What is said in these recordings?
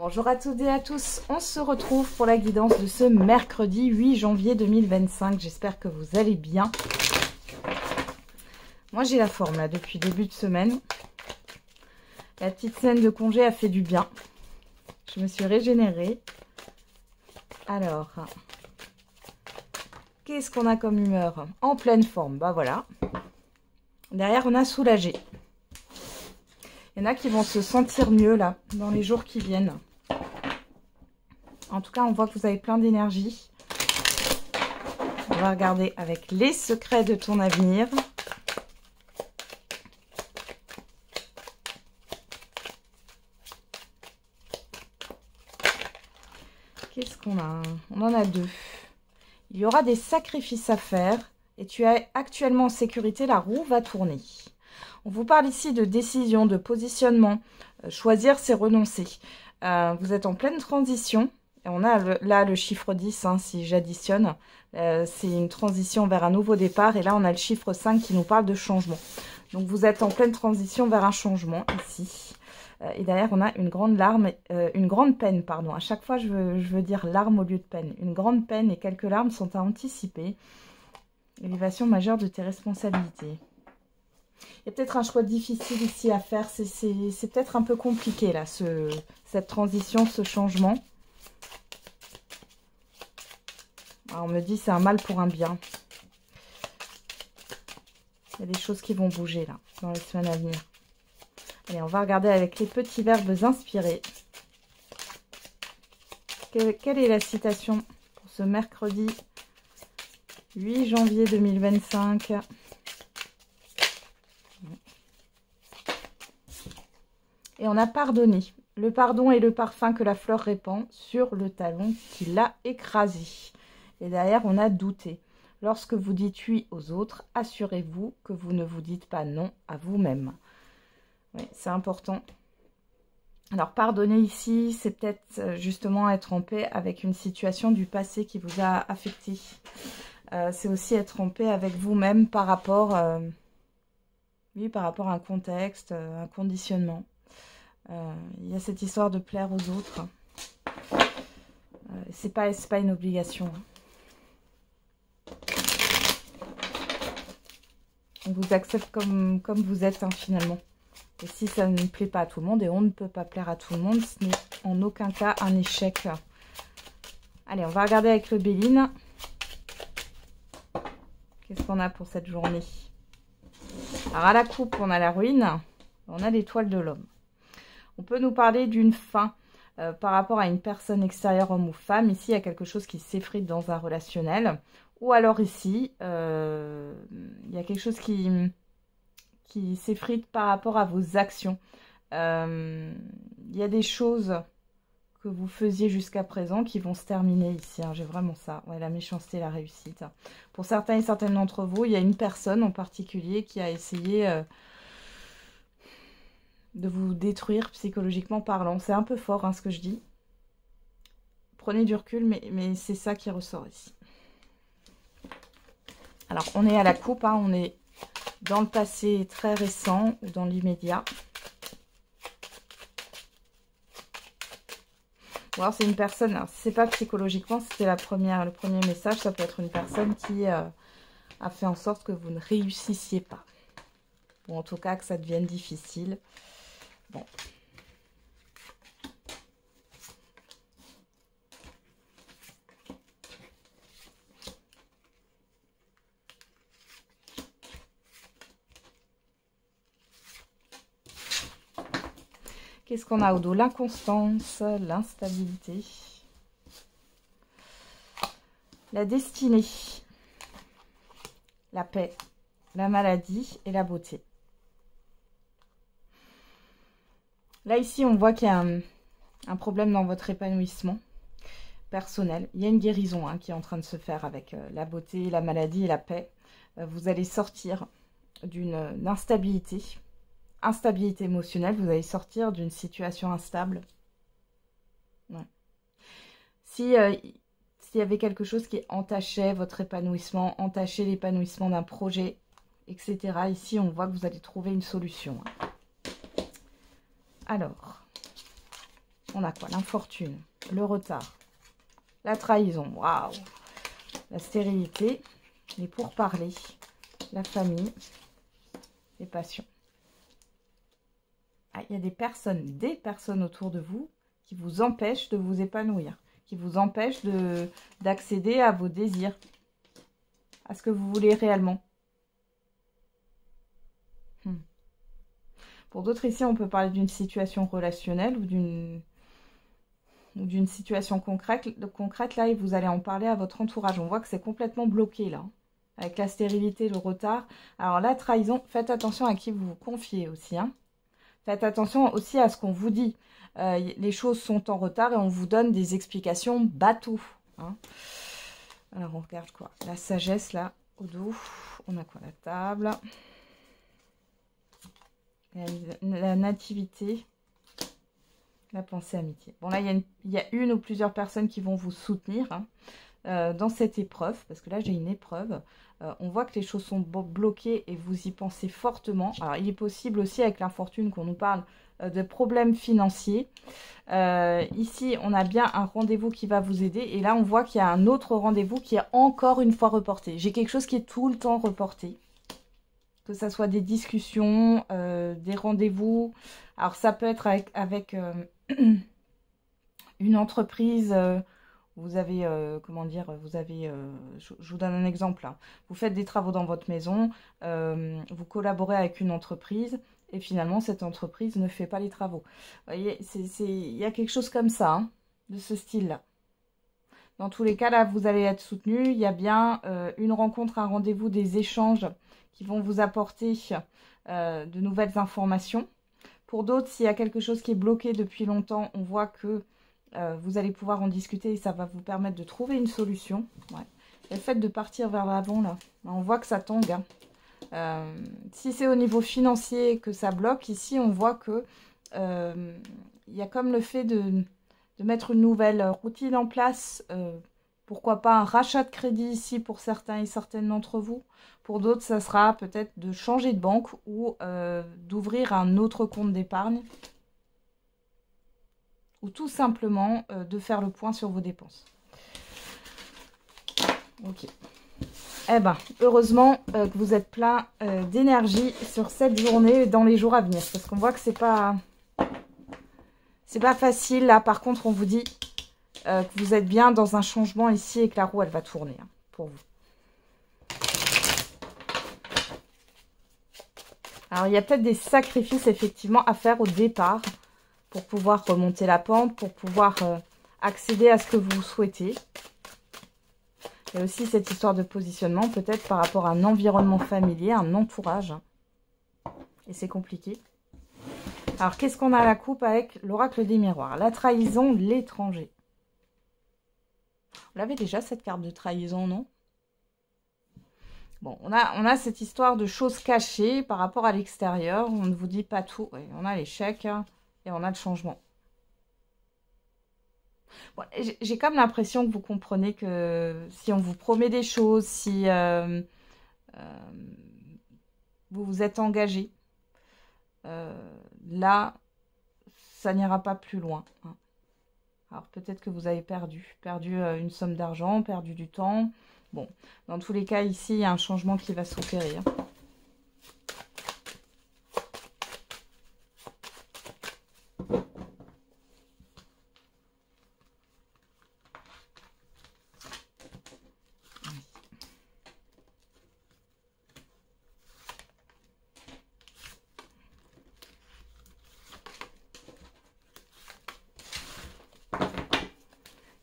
Bonjour à toutes et à tous, on se retrouve pour la guidance de ce mercredi 8 janvier 2025. J'espère que vous allez bien. Moi j'ai la forme là depuis le début de semaine. La petite scène de congé a fait du bien. Je me suis régénérée. Alors, qu'est-ce qu'on a comme humeur? En pleine forme, bah voilà. Derrière on a soulagé. Il y en a qui vont se sentir mieux là, dans les jours qui viennent. En tout cas, on voit que vous avez plein d'énergie. On va regarder avec les secrets de ton avenir. Qu'est-ce qu'on a? On en a deux. Il y aura des sacrifices à faire et tu es actuellement en sécurité, la roue va tourner. On vous parle ici de décision, de positionnement. Choisir, c'est renoncer. Vous êtes en pleine transition. Et on a là le chiffre 10, hein, si j'additionne. C'est une transition vers un nouveau départ. Et là, on a le chiffre 5 qui nous parle de changement. Donc, vous êtes en pleine transition vers un changement ici. Et derrière, on a une grande larme, une grande peine, pardon. À chaque fois, je veux dire larme au lieu de peine. Une grande peine et quelques larmes sont à anticiper. Élévation majeure de tes responsabilités. Il y a peut-être un choix difficile ici à faire. C'est peut-être un peu compliqué, là, cette transition, ce changement. Alors, on me dit c'est un mal pour un bien. Il y a des choses qui vont bouger, là, dans les semaines à venir. Allez, on va regarder avec les petits verbes inspirés. Quelle est la citation pour ce mercredi 8 janvier 2025 ? Et on a pardonné. Le pardon est le parfum que la fleur répand sur le talon qui l'a écrasé. Et derrière, on a douté. Lorsque vous dites oui aux autres, assurez-vous que vous ne vous dites pas non à vous-même. Oui, c'est important. Alors, pardonner ici, c'est peut-être justement être en paix avec une situation du passé qui vous a affecté. C'est aussi être en paix avec vous-même par rapport, par rapport à un contexte, un conditionnement. Il y a cette histoire de plaire aux autres. C'est pas une obligation. On vous accepte comme vous êtes, hein, finalement. Et si ça ne plaît pas à tout le monde, et on ne peut pas plaire à tout le monde, ce n'est en aucun cas un échec. Allez, on va regarder avec le Béline. Qu'est-ce qu'on a pour cette journée? Alors, à la coupe, on a la ruine. On a l'étoile de l'homme. On peut nous parler d'une fin par rapport à une personne extérieure, homme ou femme. Ici, il y a quelque chose qui s'effrite dans un relationnel. Ou alors ici, il y a quelque chose qui s'effrite par rapport à vos actions. Il y a des choses que vous faisiez jusqu'à présent qui vont se terminer ici. Hein. J'ai vraiment ça. Ouais, la méchanceté, la réussite. Pour certains et certaines d'entre vous, il y a une personne en particulier qui a essayé de vous détruire psychologiquement parlant. C'est un peu fort, hein, ce que je dis. Prenez du recul, mais c'est ça qui ressort ici. Alors, on est à la coupe, hein, on est dans le passé très récent ou dans l'immédiat. Ou alors, c'est une personne, alors, si ce n'est pas psychologiquement, c'était le premier message, ça peut être une personne qui a fait en sorte que vous ne réussissiez pas. Ou en tout cas, que ça devienne difficile. Bon. Qu'est-ce qu'on a au dos? L'inconstance, l'instabilité, la destinée, la paix, la maladie et la beauté. Là, ici, on voit qu'il y a un problème dans votre épanouissement personnel. Il y a une guérison, hein, qui est en train de se faire avec la beauté, la maladie et la paix. Vous allez sortir d'une instabilité émotionnelle. Vous allez sortir d'une situation instable. Ouais. S'il y avait quelque chose qui entachait votre épanouissement, entachait l'épanouissement d'un projet, etc. Ici, on voit que vous allez trouver une solution. Alors, On a quoi? L'infortune, le retard, la trahison, waouh, la stérilité, les pourparlers, la famille, les passions. Ah, il y a des personnes autour de vous qui vous empêchent de vous épanouir, qui vous empêchent d'accéder à vos désirs, à ce que vous voulez réellement. Pour d'autres ici, on peut parler d'une situation relationnelle ou d'une situation concrète. Là, et vous allez en parler à votre entourage. On voit que c'est complètement bloqué là, avec la stérilité, le retard. Alors la trahison, faites attention à qui vous vous confiez aussi. Hein. Faites attention aussi à ce qu'on vous dit. Les choses sont en retard et on vous donne des explications bateau. Hein. Alors on regarde quoi? La sagesse là, au dos. On a quoi? La table. La nativité. La pensée amitié. Bon là, il y a une ou plusieurs personnes qui vont vous soutenir hein, dans cette épreuve. Parce que là, j'ai une épreuve. On voit que les choses sont bloquées et vous y pensez fortement. Alors, il est possible aussi avec l'infortune qu'on nous parle de problèmes financiers. Ici, on a bien un rendez-vous qui va vous aider. Et là, on voit qu'il y a un autre rendez-vous qui est encore une fois reporté. J'ai quelque chose qui est tout le temps reporté. Que ça soit des discussions, des rendez-vous. Alors, ça peut être avec une entreprise... vous avez, comment dire, je vous donne un exemple. Hein. Vous faites des travaux dans votre maison, vous collaborez avec une entreprise et finalement, cette entreprise ne fait pas les travaux. Vous voyez, il y a quelque chose comme ça, hein, de ce style-là. Dans tous les cas, là, vous allez être soutenu. Il y a bien une rencontre, un rendez-vous, des échanges qui vont vous apporter de nouvelles informations. Pour d'autres, s'il y a quelque chose qui est bloqué depuis longtemps, on voit que vous allez pouvoir en discuter et ça va vous permettre de trouver une solution. Ouais. Le fait de partir vers l'avant, là, on voit que ça tangue. Hein. Si c'est au niveau financier que ça bloque, ici, on voit que il y a comme le fait de mettre une nouvelle routine en place. Pourquoi pas un rachat de crédit ici pour certains et certaines d'entre vous. Pour d'autres, ça sera peut-être de changer de banque ou d'ouvrir un autre compte d'épargne. Ou tout simplement de faire le point sur vos dépenses. Ok. Eh bien, heureusement que vous êtes plein d'énergie sur cette journée et dans les jours à venir. Parce qu'on voit que c'est pas facile. Là, par contre, on vous dit que vous êtes bien dans un changement ici et que la roue, elle va tourner hein, pour vous. Alors, il y a peut-être des sacrifices, effectivement, à faire au départ. Pour pouvoir remonter la pente, pour pouvoir accéder à ce que vous souhaitez. Il y a aussi cette histoire de positionnement, peut-être par rapport à un environnement familier, un entourage. Et c'est compliqué. Alors, qu'est-ce qu'on a à la coupe avec l'oracle des miroirs? La trahison, l'étranger. On l'avait déjà, cette carte de trahison, non? Bon, on a cette histoire de choses cachées par rapport à l'extérieur. On ne vous dit pas tout. Oui, on a l'échec. Hein. Et on a le changement. Bon, j'ai comme l'impression que vous comprenez que si on vous promet des choses, si vous vous êtes engagé, là, ça n'ira pas plus loin. Hein. Alors peut-être que vous avez perdu une somme d'argent, perdu du temps. Bon, dans tous les cas, ici, il y a un changement qui va s'opérer. Hein.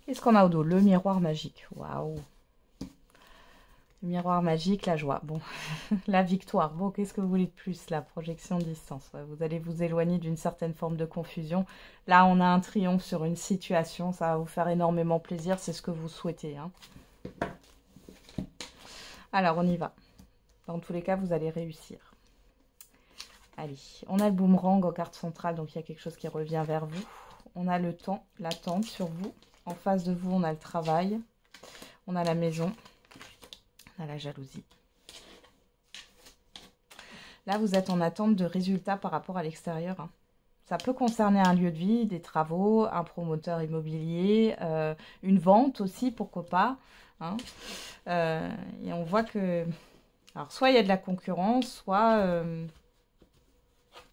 Qu'est-ce qu'on a au dos? Le miroir magique. Waouh! Le miroir magique, la joie. Bon, la victoire. Bon, qu'est-ce que vous voulez de plus? La projection de distance. Ouais, vous allez vous éloigner d'une certaine forme de confusion. Là, on a un triomphe sur une situation. Ça va vous faire énormément plaisir. C'est ce que vous souhaitez. Hein. Alors, on y va. Dans tous les cas, vous allez réussir. Allez, on a le boomerang en carte centrale. Donc, il y a quelque chose qui revient vers vous. On a le temps, l'attente sur vous. En face de vous, on a le travail, on a la maison, on a la jalousie. Là, vous êtes en attente de résultats par rapport à l'extérieur. Hein. Ça peut concerner un lieu de vie, des travaux, un promoteur immobilier, une vente aussi, pourquoi pas. Hein. Et on voit que... Alors, soit il y a de la concurrence, soit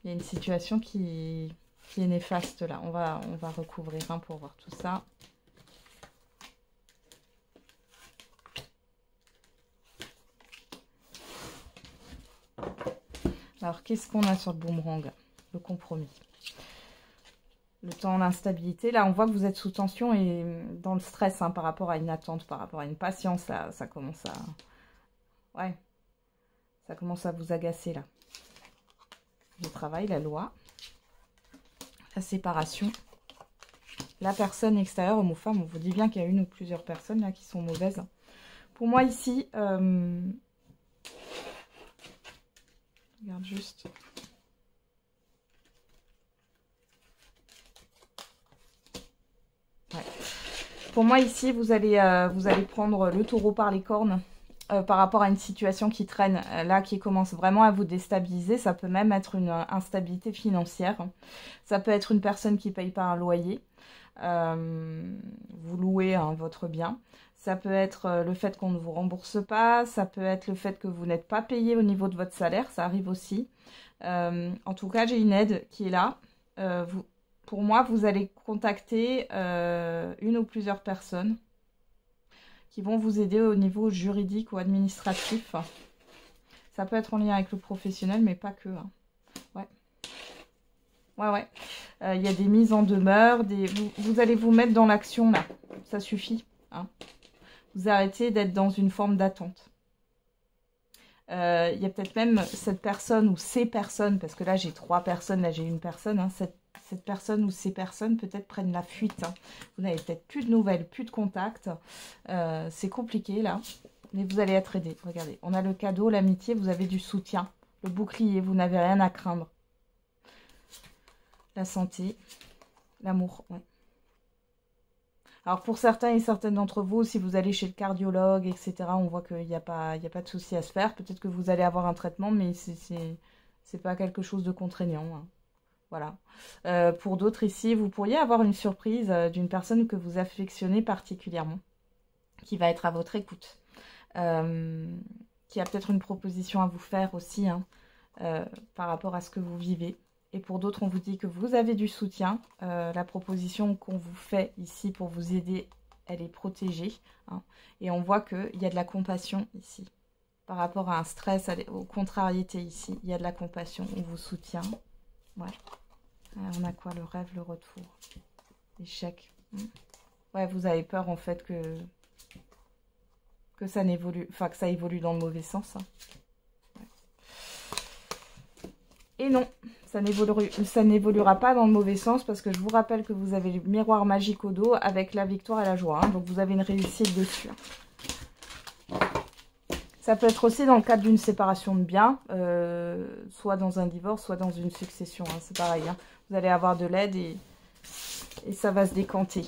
il y a une situation qui est néfaste là. On va recouvrir pour voir tout ça. Alors, qu'est-ce qu'on a sur le boomerang? Le compromis. Le temps, l'instabilité. Là, on voit que vous êtes sous tension et dans le stress par rapport à une attente, par rapport à une patience. Là, ça commence à... Ouais. Ça commence à vous agacer, là. Le travail, la loi. La séparation. La personne extérieure, homme ou femme. On vous dit bien qu'il y a une ou plusieurs personnes, là, qui sont mauvaises. Pour moi, ici... Regarde juste. Ouais. Pour moi, ici, vous allez prendre le taureau par les cornes par rapport à une situation qui traîne, là, qui commence vraiment à vous déstabiliser. Ça peut même être une instabilité financière. Ça peut être une personne qui ne paye pas un loyer. Vous louez votre bien. Ça peut être le fait qu'on ne vous rembourse pas. Ça peut être le fait que vous n'êtes pas payé au niveau de votre salaire. Ça arrive aussi. En tout cas, j'ai une aide qui est là. Pour moi, vous allez contacter une ou plusieurs personnes qui vont vous aider au niveau juridique ou administratif. Ça peut être en lien avec le professionnel, mais pas que. Ouais. Ouais. Il y a des mises en demeure. Vous allez vous mettre dans l'action, là. Ça suffit. Vous arrêtez d'être dans une forme d'attente. Il y a peut-être même cette personne ou ces personnes, parce que là, j'ai 3 personnes, là, j'ai une personne. Cette personne ou ces personnes peut-être prennent la fuite. Vous n'avez peut-être plus de nouvelles, plus de contacts. C'est compliqué, là. Mais vous allez être aidé. Regardez, on a le cadeau, l'amitié, vous avez du soutien. Le bouclier, vous n'avez rien à craindre. La santé, l'amour, ouais. Alors pour certains et certaines d'entre vous, si vous allez chez le cardiologue, etc., on voit qu'il n'y a pas de souci à se faire. Peut-être que vous allez avoir un traitement, mais c'est pas quelque chose de contraignant. Voilà. Pour d'autres ici, vous pourriez avoir une surprise d'une personne que vous affectionnez particulièrement, qui va être à votre écoute, qui a peut-être une proposition à vous faire aussi par rapport à ce que vous vivez. Et pour d'autres, on vous dit que vous avez du soutien. La proposition qu'on vous fait ici pour vous aider, elle est protégée. Et on voit qu'il y a de la compassion ici. Par rapport à un stress, aux contrariétés ici, il y a de la compassion. On vous soutient. Ouais. Alors, on a quoi? Le rêve, le retour. L'échec. Ouais, vous avez peur en fait que ça n'évolue, que ça évolue dans le mauvais sens. Ouais. Et non, ça n'évoluera pas dans le mauvais sens parce que je vous rappelle que vous avez le miroir magique au dos avec la victoire et la joie. Donc vous avez une réussite dessus. Ça peut être aussi dans le cadre d'une séparation de biens, soit dans un divorce, soit dans une succession. C'est pareil. Vous allez avoir de l'aide et ça va se décanter.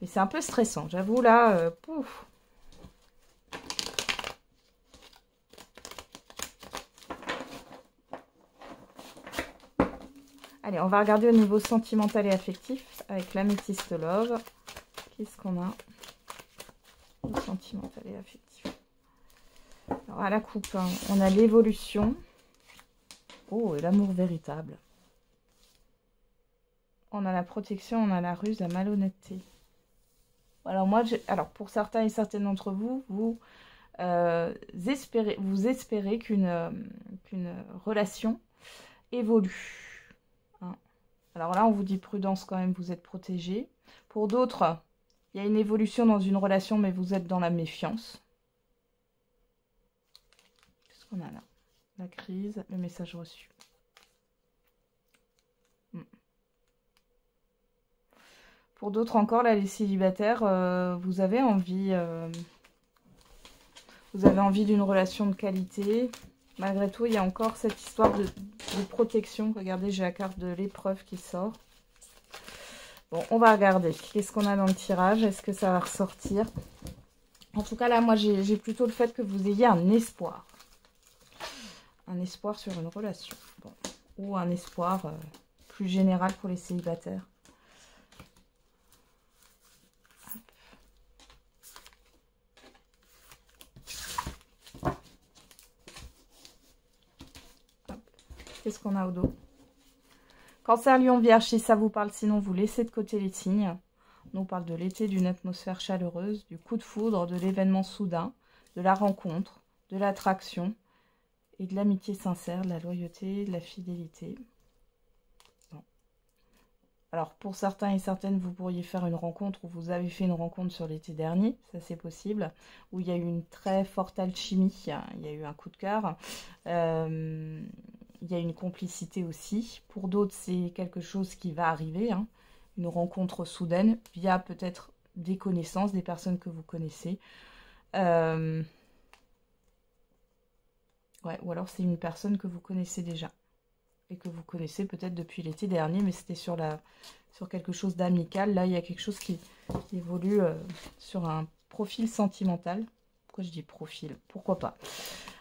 Mais c'est un peu stressant. J'avoue là, pouf. Allez, on va regarder au niveau sentimental et affectif avec l'améthyste love. Qu'est-ce qu'on a? Sentimental et affectif. Alors, à la coupe, on a l'évolution. Oh, et l'amour véritable. On a la protection, on a la ruse, la malhonnêteté. Alors, alors pour certains et certaines d'entre vous, vous espérez qu'une relation évolue. Alors là, on vous dit prudence quand même, vous êtes protégé. Pour d'autres, il y a une évolution dans une relation, mais vous êtes dans la méfiance. Qu'est-ce qu'on a là? La crise, le message reçu. Pour d'autres encore, là, les célibataires, vous avez envie d'une relation de qualité. Malgré tout, il y a encore cette histoire de protection. Regardez, j'ai la carte de l'épreuve qui sort. Bon, on va regarder. Qu'est-ce qu'on a dans le tirage? Est-ce que ça va ressortir? En tout cas, là, moi, j'ai plutôt le fait que vous ayez un espoir. Un espoir sur une relation. Bon. Ou un espoir plus général pour les célibataires. Qu'est-ce qu'on a au dos? Cancer, Lion, Vierge, si ça vous parle, sinon vous laissez de côté les signes. On parle de l'été, d'une atmosphère chaleureuse, du coup de foudre, de l'événement soudain, de la rencontre, de l'attraction et de l'amitié sincère, de la loyauté, de la fidélité. Bon. Alors pour certains et certaines, vous pourriez faire une rencontre ou vous avez fait une rencontre sur l'été dernier, ça c'est possible, où il y a eu une très forte alchimie, il y a eu un coup de cœur. Il y a une complicité aussi. Pour d'autres, c'est quelque chose qui va arriver, hein. Une rencontre soudaine via peut-être des connaissances, des personnes que vous connaissez. Ouais, ou alors c'est une personne que vous connaissez déjà et que vous connaissez peut-être depuis l'été dernier, mais c'était sur quelque chose d'amical. Là, il y a quelque chose qui évolue sur un profil sentimental. Pourquoi je dis profil? Pourquoi pas?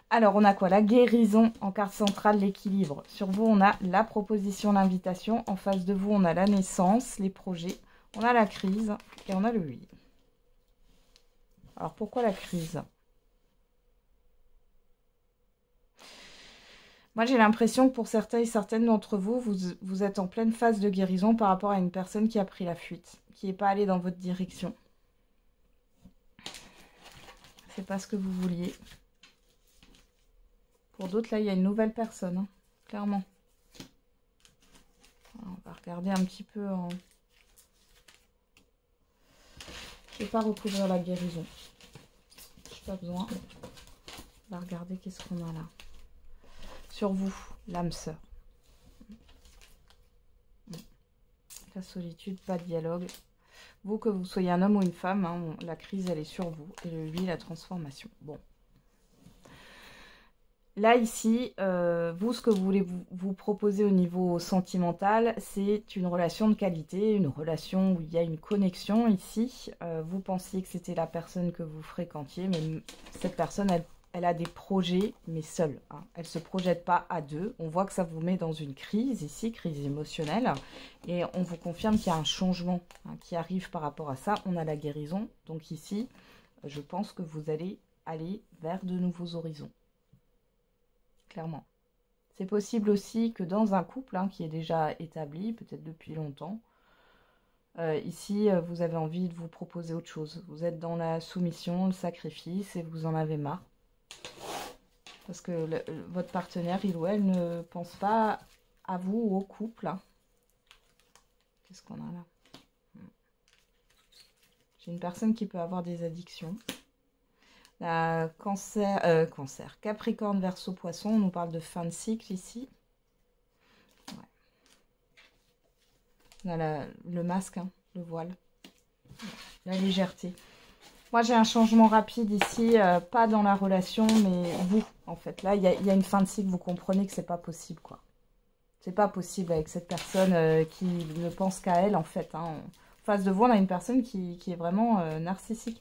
Alors, on a quoi? La guérison en carte centrale, l'équilibre. Sur vous, on a la proposition, l'invitation. En face de vous, on a la naissance, les projets. On a la crise et on a le oui. Alors, pourquoi la crise? Moi, j'ai l'impression que pour certains et certaines d'entre vous, vous êtes en pleine phase de guérison par rapport à une personne qui a pris la fuite, qui n'est pas allée dans votre direction. C'est pas ce que vous vouliez. Pour d'autres, là, il y a une nouvelle personne, hein, clairement. Alors, on va regarder un petit peu en... Je ne vais pas recouvrir la guérison. Je n'ai pas besoin. On va regarder qu'est-ce qu'on a là. Sur vous, l'âme sœur. La solitude, pas de dialogue. Vous, que vous soyez un homme ou une femme, hein, la crise, elle est sur vous. Et le lui, la transformation. Bon. Là, ici, vous, ce que vous voulez vous proposer au niveau sentimental, c'est une relation de qualité, une relation où il y a une connexion ici. Vous pensiez que c'était la personne que vous fréquentiez, mais cette personne, elle a des projets, mais seule, hein. Elle ne se projette pas à deux. On voit que ça vous met dans une crise ici, crise émotionnelle. Et on vous confirme qu'il y a un changement, hein, qui arrive par rapport à ça. On a la guérison. Donc ici, je pense que vous allez aller vers de nouveaux horizons. Clairement. C'est possible aussi que dans un couple, hein, qui est déjà établi, peut-être depuis longtemps, ici, vous avez envie de vous proposer autre chose. Vous êtes dans la soumission, le sacrifice, et vous en avez marre. Parce que votre partenaire, il ou elle, ne pense pas à vous ou au couple. Hein. Qu'est-ce qu'on a là? J'ai une personne qui peut avoir des addictions. Cancer, Capricorne, Verseau, Poisson, on nous parle de fin de cycle ici. Ouais. On a le masque, hein, le voile, la légèreté. Moi, j'ai un changement rapide ici, pas dans la relation, mais vous, en fait. Là, il y a une fin de cycle, vous comprenez que c'est pas possible, quoi. C'est pas possible avec cette personne qui ne pense qu'à elle, en fait. Hein. En face de vous, on a une personne qui est vraiment narcissique.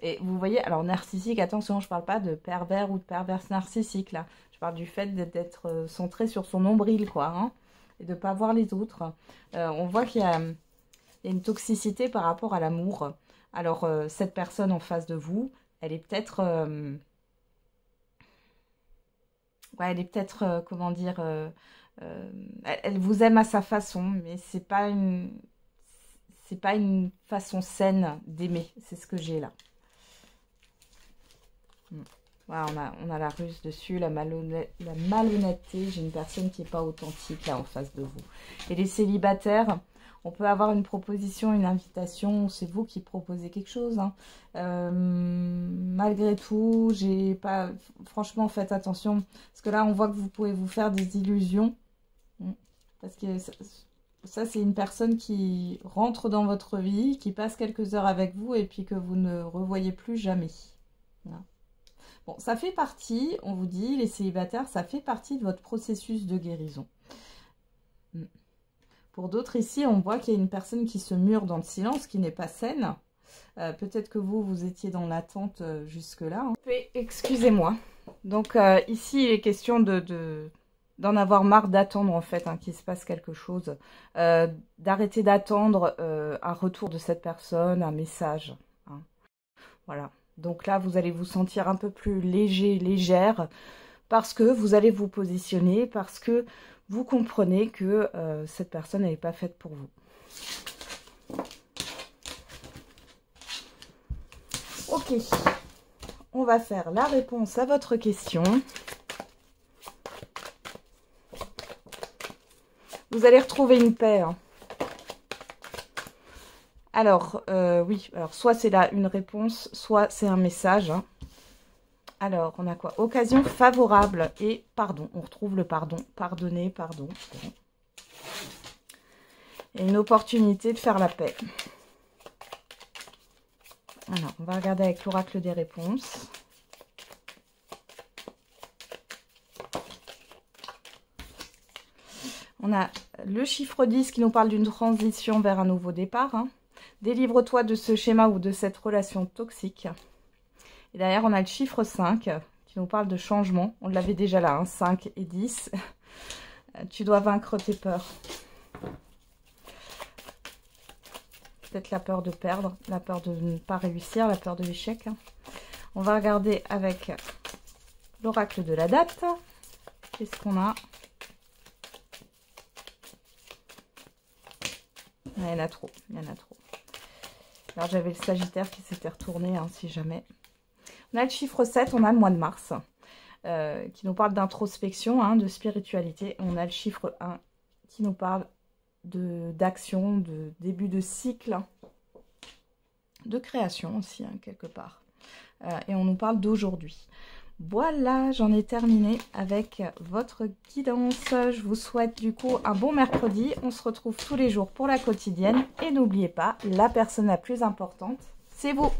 Et vous voyez, alors narcissique, attention, je ne parle pas de pervers ou de perverse narcissique, là. Je parle du fait d'être centré sur son nombril, quoi, hein, et de ne pas voir les autres. On voit qu'il y a une toxicité par rapport à l'amour. Alors, cette personne en face de vous, elle est peut-être... ouais, elle est peut-être, comment dire... elle vous aime à sa façon, mais c'est pas une façon saine d'aimer. C'est ce que j'ai là. Voilà, on a la ruse dessus, la malhonnêteté. J'ai une personne qui n'est pas authentique là en face de vous. Et les célibataires, on peut avoir une proposition, une invitation. C'est vous qui proposez quelque chose. Hein. Malgré tout, j'ai pas... Franchement, faites attention. Parce que là, on voit que vous pouvez vous faire des illusions. Parce que ça c'est une personne qui rentre dans votre vie, qui passe quelques heures avec vous et puis que vous ne revoyez plus jamais. Voilà. Bon, ça fait partie, on vous dit, les célibataires, ça fait partie de votre processus de guérison. Pour d'autres ici, on voit qu'il y a une personne qui se mure dans le silence, qui n'est pas saine. Peut-être que vous étiez dans l'attente jusque-là. Hein. Excusez-moi. Donc ici, il est question de d'en avoir marre d'attendre en fait, hein, qu'il se passe quelque chose, d'arrêter d'attendre un retour de cette personne, un message, hein. Voilà, donc là vous allez vous sentir un peu plus léger, légère, parce que vous allez vous positionner, parce que vous comprenez que cette personne n'est pas faite pour vous. Ok, on va faire la réponse à votre question. Vous allez retrouver une paix, hein. Alors, oui, alors soit c'est là une réponse, soit c'est un message, hein. Alors, on a quoi? Occasion favorable et pardon. On retrouve le pardon. Pardonner, pardon. Et une opportunité de faire la paix. Alors, on va regarder avec l'oracle des réponses. On a le chiffre 10 qui nous parle d'une transition vers un nouveau départ, hein. Délivre-toi de ce schéma ou de cette relation toxique. Et derrière, on a le chiffre 5 qui nous parle de changement. On l'avait déjà là, hein, 5 et 10. Tu dois vaincre tes peurs. Peut-être la peur de perdre, la peur de ne pas réussir, la peur de l'échec. On va regarder avec l'oracle de la date. Qu'est-ce qu'on a? Il y en a trop, il y en a trop. Alors j'avais le Sagittaire qui s'était retourné, hein, si jamais. On a le chiffre 7, on a le mois de mars, qui nous parle d'introspection, hein, de spiritualité. On a le chiffre 1 qui nous parle d'action, de début de cycle, de création aussi, hein, quelque part. Et on nous parle d'aujourd'hui. Voilà, j'en ai terminé avec votre guidance. Je vous souhaite du coup un bon mercredi. On se retrouve tous les jours pour la quotidienne. Et n'oubliez pas, la personne la plus importante, c'est vous.